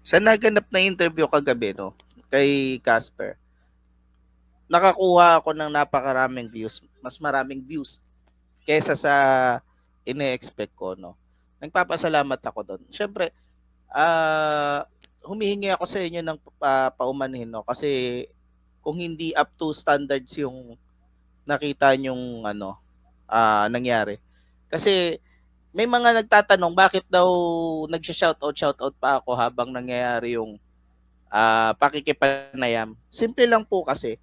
Sa naganap na interview kagabi, no, kay Casper, nakakuha ako ng napakaraming views. Mas maraming views kesa sa ine-expect ko, no. Nagpapasalamat ako doon. Siyempre, humihingi ako sa inyo ng paumanhin, no, kasi kung hindi up to standards yung nakita nyong nangyari. Kasi may mga nagtatanong bakit daw nagsha-shoutout pa ako habang nangyayari yung pakikipanayam. Simple lang po kasi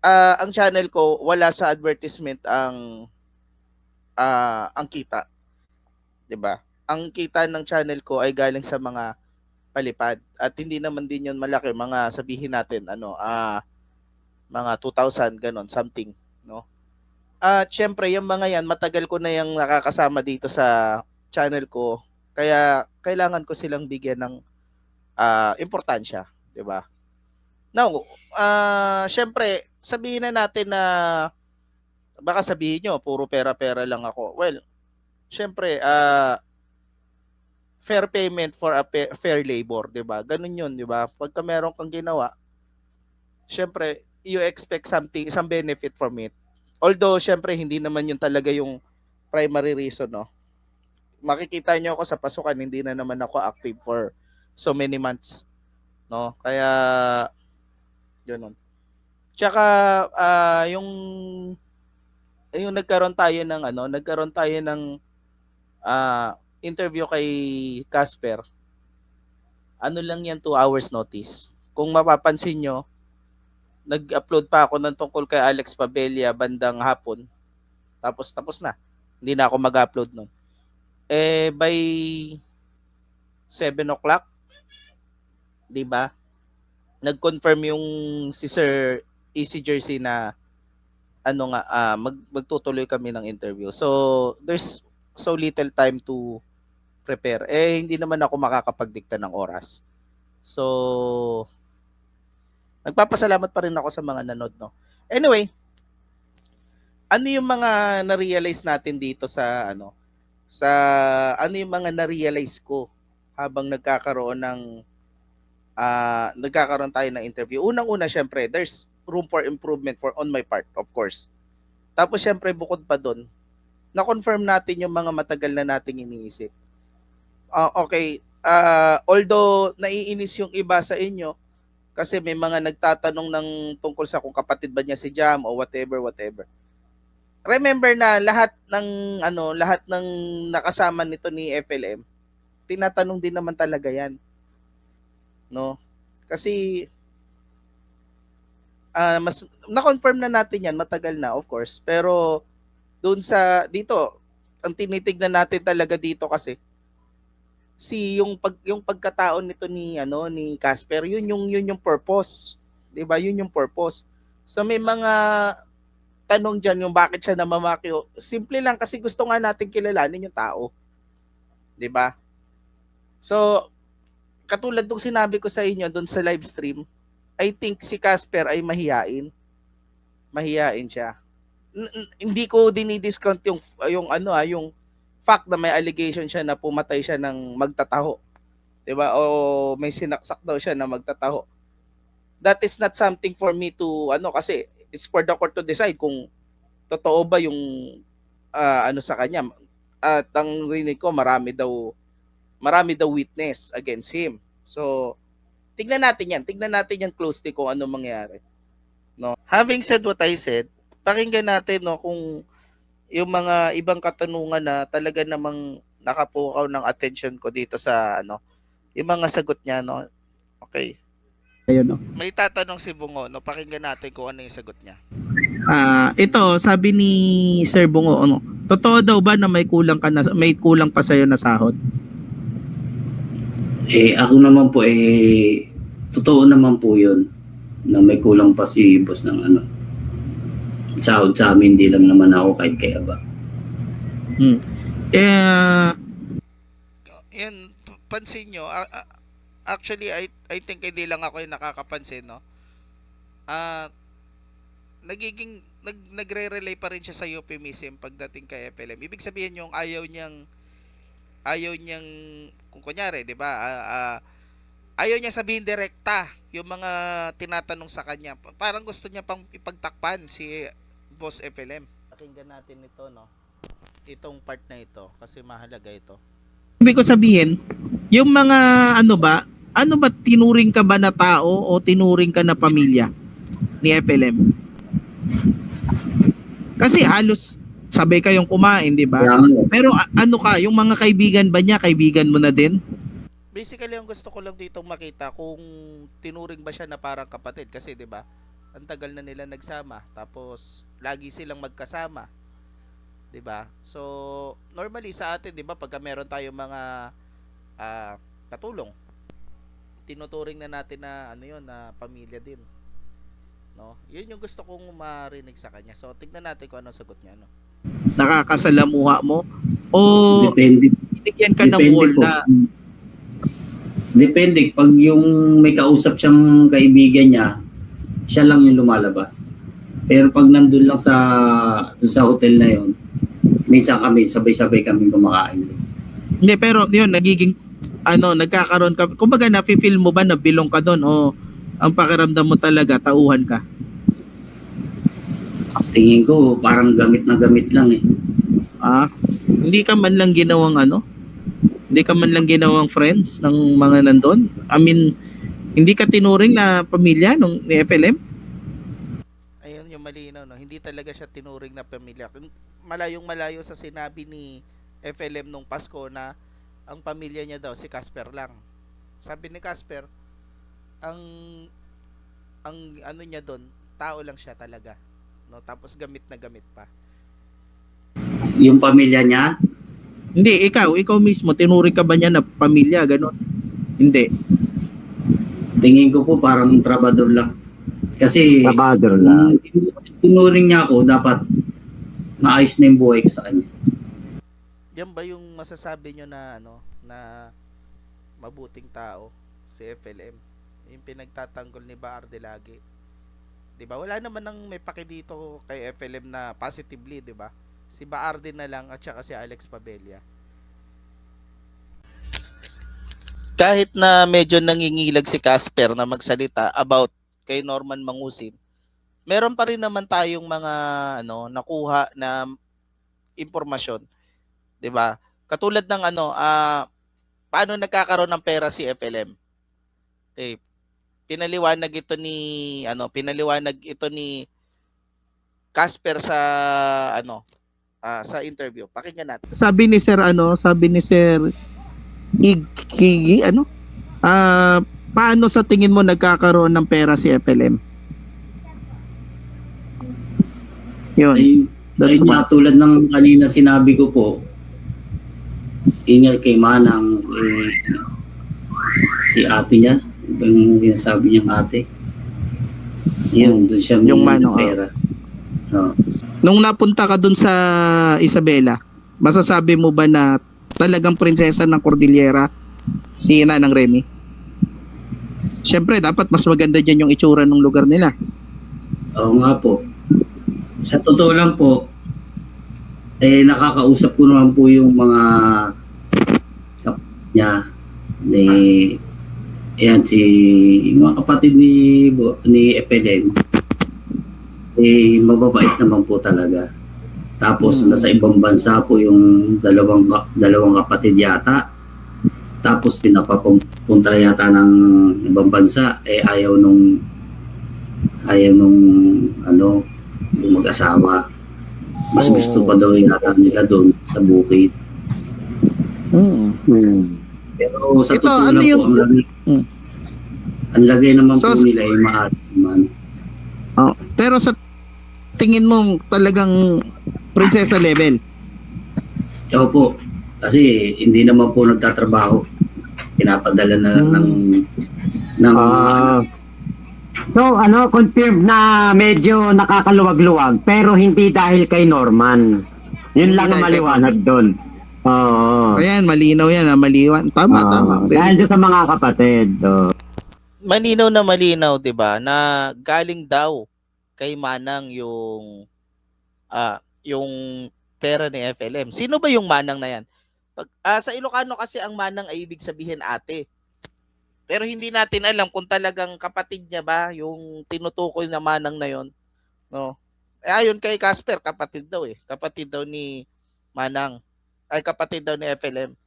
ang channel ko wala sa advertisement ang kita, 'di ba? Ang kita ng channel ko ay galing sa mga palipad at hindi naman din 'yon malaki, mga sabihin natin mga 2,000 ganon something, no? At syempre yung mga yan matagal ko na yung nakakasama dito sa channel ko kaya kailangan ko silang bigyan ng importansya, 'di ba? Now, syempre sabihin na natin na baka sabihin nyo puro pera-pera lang ako. Well, syempre fair payment for a fair labor, 'di ba? Ganun 'yun, 'di ba? Pagka meron kang ginawa, syempre you expect something, some benefit from it. Although syempre hindi naman 'yun talaga yung primary reason, no. Makikita nyo ako sa pasukan, hindi na naman ako active for so many months, no? Kaya ganun. Tsaka yung nagkaroon tayo ng interview kay Casper. Ano lang yan, 2 hours notice. Kung mapapansin nyo, nag-upload pa ako ng tungkol kay Alex Pabella bandang hapon. Tapos na. Hindi na ako mag-upload nun. By 7 o'clock, di ba? Nag-confirm yung si Sir Easy Jersey na magtutuloy kami ng interview. So, there's so little time to prepare. Hindi naman ako makakapagdikta ng oras. So, nagpapasalamat pa rin ako sa mga nanood, no. Anyway, ano yung mga na-realize natin dito sa ano yung mga na-realize ko habang nagkakaroon tayo ng interview. Unang-una, syempre, there's room for improvement on my part, of course. Tapos, syempre, bukod pa doon, na-confirm natin yung mga matagal na nating iniisip. Okay, although naiinis yung iba sa inyo, kasi may mga nagtatanong ng tungkol sa kung kapatid ba niya si Jam o whatever. Remember na lahat ng nakasama nito ni FLM, tinatanong din naman talaga 'yan. No? Kasi mas na-confirm na natin 'yan matagal na, of course. Pero doon dito, ang tinitignan natin talaga dito kasi yung pagkatao nito ni Casper, yun yung purpose. 'Di ba? Yun yung purpose. So may mga tanong diyan yung bakit siya namamakyo. Simple lang kasi gusto nga natin kilalanin yung tao. 'Di ba? So katulad ng sinabi ko sa inyo doon sa live stream, I think si Casper ay mahiyain. Mahiyain siya. Hindi ko dinidiscount yung fact na may allegation siya na pumatay siya ng magtataho. 'Di ba? O may sinaksak daw siya na magtataho. That is not something for me to kasi it's for the court to decide kung totoo ba yung sa kanya. At ang rinig ko marami daw witness against him. So tignan natin yan closely kung ano mangyari, no. Having said what I said, pakinggan natin, no, kung yung mga ibang katanungan na talaga namang nakapukaw ng attention ko dito sa yung mga sagot niya, no. Okay. Ayun, no? May tatanong si Bungo, no, pakinggan natin kung ano yung sagot niya. Ito, sabi ni Sir Bungo, totoo daw ba na may kulang pa sa'yo na sahod? Ako naman po, totoo naman po yun na may kulang pa si boss ng sahod sa amin, hindi lang naman ako kahit kaya ba. Yan, pansin nyo, actually, I think hindi lang ako yung nakakapansin, no? Nagre-relay pa rin siya sa euphemism pagdating kay FLM. Ibig sabihin yung ayaw niyang kung kunyari, 'di ba? ayaw niya sabihin direkta yung mga tinatanong sa kanya. Parang gusto niya pang ipagtakpan si Boss FLM. Pakinggan natin ito, no? Itong part na ito kasi mahalaga ito. Ibig ko sabihin, yung mga ano ba tinuring ka ba na tao o tinuring ka na pamilya ni FLM? Kasi halos sabay kayong kumain, di ba? Kaya nga, Pero ano ka, yung mga kaibigan ba niya, kaibigan mo na din? Basically, ang gusto ko lang dito makita kung tinuring ba siya na parang kapatid kasi 'di ba? Ang tagal na nila nagsama tapos lagi silang magkasama, 'di ba? So, normally sa atin 'di ba pagka meron tayong mga katulong, tinuturing na natin na ano 'yon na pamilya din, no? 'Yun yung gusto kong marinig sa kanya. So, tignan natin kung ano sagot niya, no. Nakakasalamuha mo? O depende, binigyan ka ng depende wall po. na Depende. Pag yung may kausap siyang kaibigan niya, siya lang yung lumalabas. Pero pag nandun lang dun sa hotel na yon, minsan kami, sabay-sabay kami kumakain. hindi, pero yun, nagiging nagkakaroon ka, kumbaga nafe-feel mo ba na bilong ka doon o ang pakiramdam mo talaga tauhan ka? Tingin ko, parang gamit na gamit lang eh. Hindi ka man lang ginawang hindi ka man lang ginawang friends ng mga nandun? I mean, hindi ka tinuring na pamilya ni FLM? Ayun yung malinaw, no. Hindi talaga siya tinuring na pamilya. Malayong malayo sa sinabi ni FLM nung Pasko na ang pamilya niya daw si Casper lang. Sabi ni Casper, ang ano niya doon, tao lang siya talaga, no. Tapos gamit na gamit pa. Yung pamilya niya, Hindi, ikaw mismo, tinuring ka ba niya na pamilya, gano'n? Hindi. tingin ko po parang trabador lang. Kasi Trabador lang. tinuring niya ako, dapat maayos na yung buhay ko sa kanya. Yan ba yung masasabi nyo na na mabuting tao si FLM? Yung pinagtatanggol ni Baarde lagi. 'Di ba? Wala naman nang may paki dito kay FLM na positively, 'di ba? Si Baarde na lang at saka si Alex Pabella. Kahit na medyo nangingilag si Casper na magsalita about kay Norman Mangusin, meron pa rin naman tayong mga nakuha na impormasyon, 'di ba? Katulad ng paano nagkakaroon ng pera si FLM. Okay. Pinaliwanag ito ni Casper sa sa interview. Pakinggan natin. Sabi ni Sir Igkigi, paano sa tingin mo nagkakaroon ng pera si FLM? Yun. Ay tulad ng kanina sinabi ko po, ingat kay Manang, si ate niya, yung sinasabi niyang ate, yun, doon siya Yung may Manong, pera. Nung napunta ka dun sa Isabela, masasabi mo ba na talagang prinsesa ng Cordillera si Nanang Remy? Siyempre, dapat mas maganda dyan yung itsura ng lugar nila. Oo nga po. Sa totoo lang po, nakakausap ko naman po yung mga kapatid niya. Mga kapatid ni FLM, mababait naman po talaga. Tapos nasa ibang bansa po yung dalawang kapatid yata. Tapos pinapapunta yata ng ibang bansa, ayaw nung yung mag-asawa. Mas gusto pa daw yata nila doon sa bukid. Pero sa Ito, totoo lang po, ang lagay naman po nila ay maaari naman. Pero sa tingin mo talagang prinsesa level? Oo po. Kasi hindi naman po nagtatrabaho. Pinapadala na ng So confirm na medyo nakakaluwag-luwag pero hindi dahil kay Norman. Yun Hindi lang ang dahil kay maliwanag doon. Oo. Ayan, malinaw yan. Maliwan. Tama. Dahil doon sa mga kapatid. Malinaw na malinaw, 'di ba? Na galing daw kay Manang yung pera ni FLM. Sino ba yung Manang na yan? Sa Ilocano kasi ang Manang ay ibig sabihin ate. Pero hindi natin alam kung talagang kapatid niya ba yung tinutukoy na Manang na yon, no? Ayon kay Casper, kapatid daw eh. Kapatid daw ni Manang. Ay, kapatid daw ni FLM.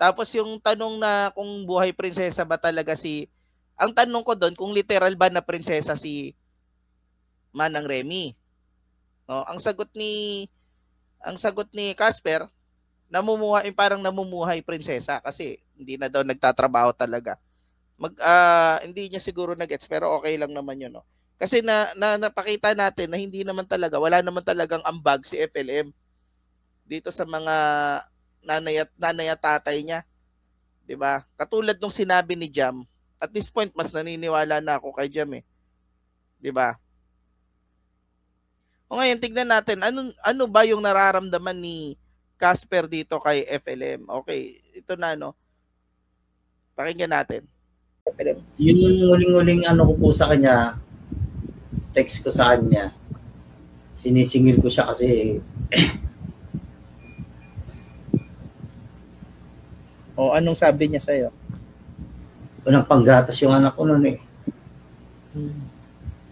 Tapos yung tanong na kung buhay prinsesa ba talaga si... Ang tanong ko doon, kung literal ba na prinsesa si Manang Remy. No, ang sagot ni Casper, parang namumuhay prinsesa kasi hindi na daw nagtatrabaho talaga. Hindi niya siguro nag-gets pero okay lang naman 'yun, no. Kasi napakita natin na hindi naman talaga, wala naman talagang ambag si FLM dito sa mga nanay at tatay niya, 'di ba? Katulad nung sinabi ni Jam, at this point mas naniniwala na ako kay Jam eh, 'di ba? O ngayon tignan natin ano ba yung nararamdaman ni Casper dito kay FLM. Okay, ito na no. Pakinggan natin. FLM. Yun yung huling-huling ano ko po sa kanya, text ko sa kanya. Sinisingil ko siya kasi O anong sabi niya sa'yo? unang panggatas yung anak ko noon eh.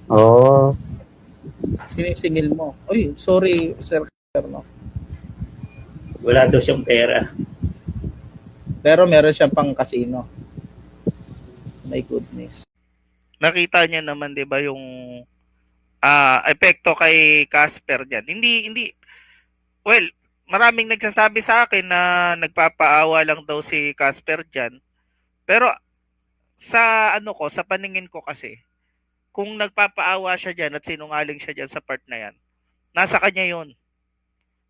Oo. Sinisingil mo. Uy, sorry, Sir no. Wala daw siyang pera. Pero meron siyang pang casino. My goodness. Nakita niya naman 'di ba yung epekto kay Casper diyan. Hindi well, maraming nagsasabi sa akin na nagpapaawa lang daw si Casper diyan. Pero sa paningin ko kasi, kung nagpapaawa siya diyan at sinungaling siya diyan sa part na 'yan, nasa kanya 'yon.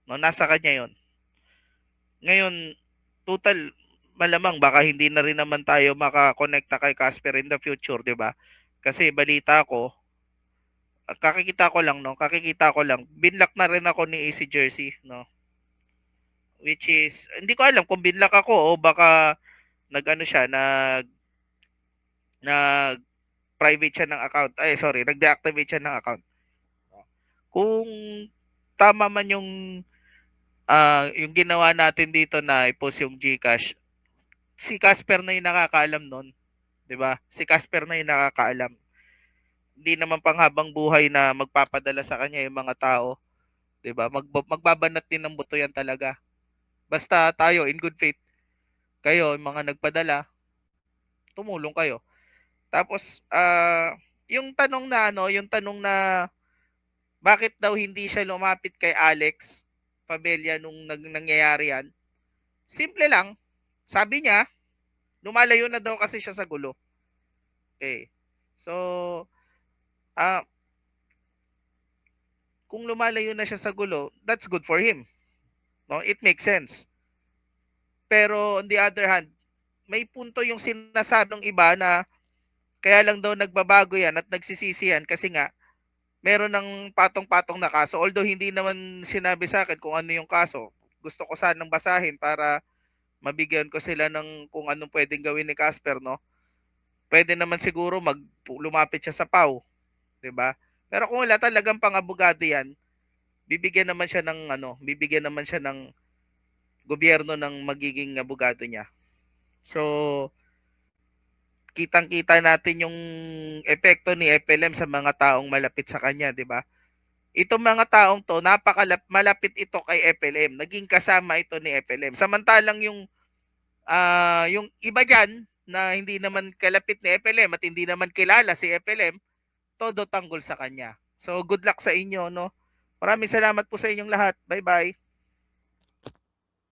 No, nasa kanya 'yon. Ngayon, total malamang baka hindi na rin naman tayo makakonekta kay Casper in the future, 'di ba? Kasi balita ko, kakikita ko lang, binlock na rin ako ni AC Jersey, no? Which is, hindi ko alam kung binlock ako o baka nag-ano siya, nag private siya ng account. Ay, sorry, nag-deactivate siya ng account. Kung tama man yung ginawa natin dito na i-post yung GCash, si Casper na yung nakakaalam nun, 'di ba? Si Casper na yung nakakaalam. Hindi naman panghabang buhay na magpapadala sa kanya yung mga tao, 'di ba? Magbabanat din ng buto yan talaga. Basta tayo in good faith, kayo yung mga nagpadala, tumulong kayo. Tapos yung tanong na bakit daw hindi siya lumapit kay Alex Pabella nung nangyayari yan? Simple lang. Sabi niya, lumalayo na daw kasi siya sa gulo. Okay. So, kung lumalayo na siya sa gulo, that's good for him. No, it makes sense. Pero on the other hand, may punto yung sinasabi ng iba na kaya lang daw nagbabago yan at nagsisisi yan kasi nga meron ng patong-patong na kaso. Although hindi naman sinabi sa akin kung ano yung kaso. Gusto ko sanang basahin para mabigyan ko sila ng kung anong pwedeng gawin ni Casper, no? Pwede naman siguro lumapit siya sa PAW, 'di ba? Pero kung wala talagang pang-abogado 'yan, bibigyan naman siya ng gobyerno ng magiging abogado niya. So, kitang-kita natin yung epekto ni FLM sa mga taong malapit sa kanya, 'di ba? Itong mga taong to, malapit ito kay FLM. Naging kasama ito ni FLM. Samantalang yung iba diyan na hindi naman kalapit ni FLM at hindi naman kilala si FLM, todo tanggol sa kanya. So good luck sa inyo, no? Maraming salamat po sa inyong lahat. Bye-bye.